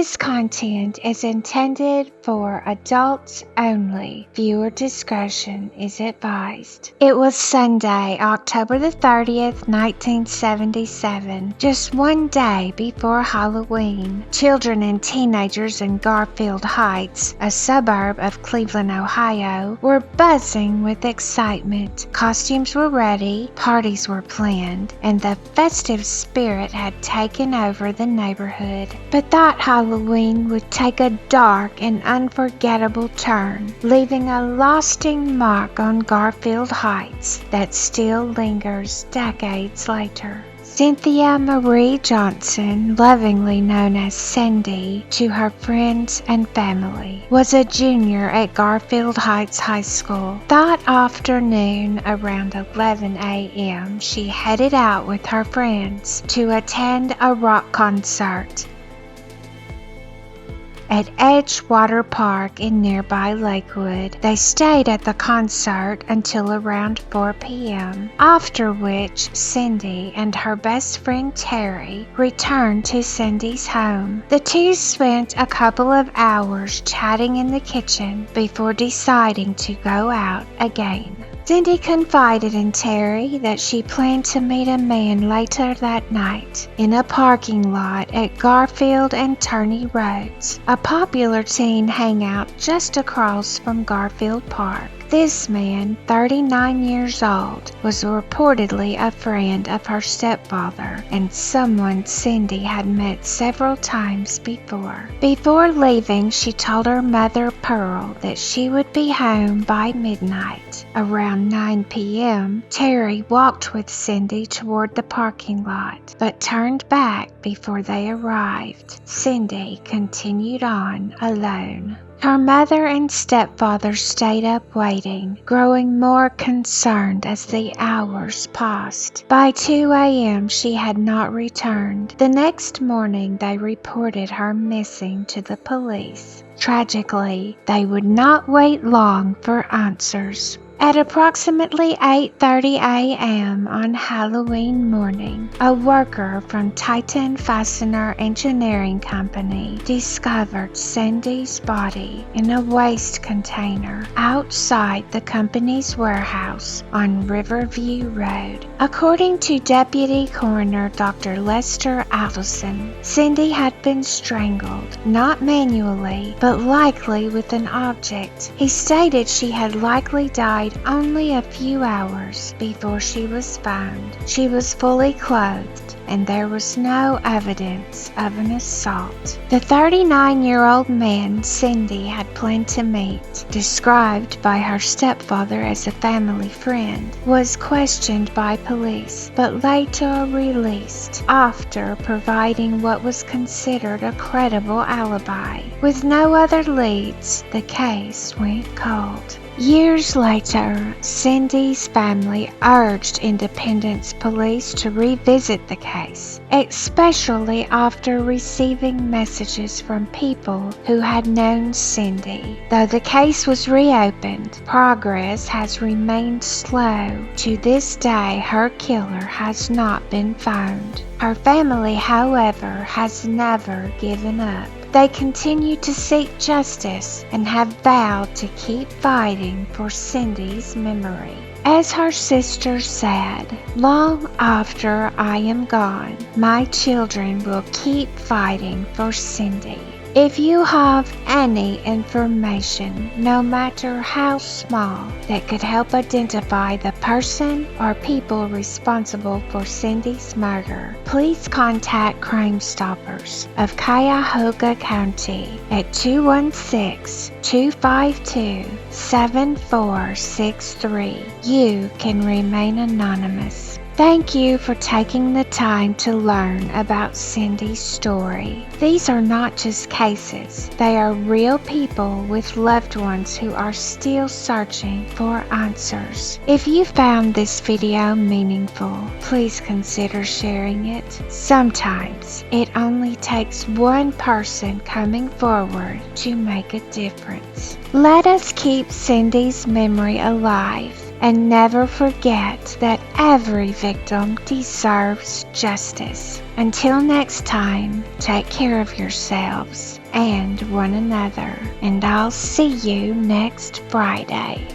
This content is intended for adults only. Viewer discretion is advised. It was Sunday, October the 30th, 1977, just one day before Halloween. Children and teenagers in Garfield Heights, a suburb of Cleveland, Ohio, were buzzing with excitement. Costumes were ready, parties were planned, and the festive spirit had taken over the neighborhood. But that Halloween would take a dark and unforgettable turn, leaving a lasting mark on Garfield Heights that still lingers decades later. Cynthia Marie Johnson, lovingly known as Cindy to her friends and family, was a junior at Garfield Heights High School. That afternoon, around 11 a.m., she headed out with her friends to attend a rock concert at Edgewater Park in nearby Lakewood. They stayed at the concert until around 4 p.m., after which Cindy and her best friend Terry returned to Cindy's home. The two spent a couple of hours chatting in the kitchen before deciding to go out again. Cindy confided in Terry that she planned to meet a man later that night in a parking lot at Garfield and Turney Roads, a popular teen hangout just across from Garfield Park. This man, 39 years old, was reportedly a friend of her stepfather and someone Cindy had met several times before. Before leaving, she told her mother, Pearl, that she would be home by midnight. Around 9 p.m., Terry walked with Cindy toward the parking lot, but turned back before they arrived. Cindy continued on alone. Her mother and stepfather stayed up waiting, growing more concerned as the hours passed. By 2 a.m., she had not returned. The next morning, they reported her missing to the police. Tragically, they would not wait long for answers. At approximately 8:30 a.m. on Halloween morning, a worker from Titan Fastener Engineering Company discovered Cindy's body in a waste container outside the company's warehouse on Riverview Road. According to Deputy Coroner Dr. Lester Allison, Cindy had been strangled, not manually, but likely with an object. He stated she had likely died only a few hours before she was found. She was fully clothed, and there was no evidence of an assault. The 39-year-old man Cindy had planned to meet, described by her stepfather as a family friend, was questioned by police, but later released after providing what was considered a credible alibi. With no other leads, the case went cold. Years later, Cindy's family urged Independence Police to revisit the case, especially after receiving messages from people who had known Cindy. Though the case was reopened, progress has remained slow. To this day, her killer has not been found. Her family, however, has never given up. They continue to seek justice and have vowed to keep fighting for Cindy's memory. As her sister said, "Long after I am gone, my children will keep fighting for Cindy." If you have any information, no matter how small, that could help identify the person or people responsible for Cindy's murder, please contact Crime Stoppers of Cuyahoga County at 216-252-7463. You can remain anonymous. Thank you for taking the time to learn about Cindy's story. These are not just cases. They are real people with loved ones who are still searching for answers. If you found this video meaningful, please consider sharing it. Sometimes it only takes one person coming forward to make a difference. Let us keep Cindy's memory alive and never forget that every victim deserves justice. Until next time, take care of yourselves and one another, and I'll see you next Friday.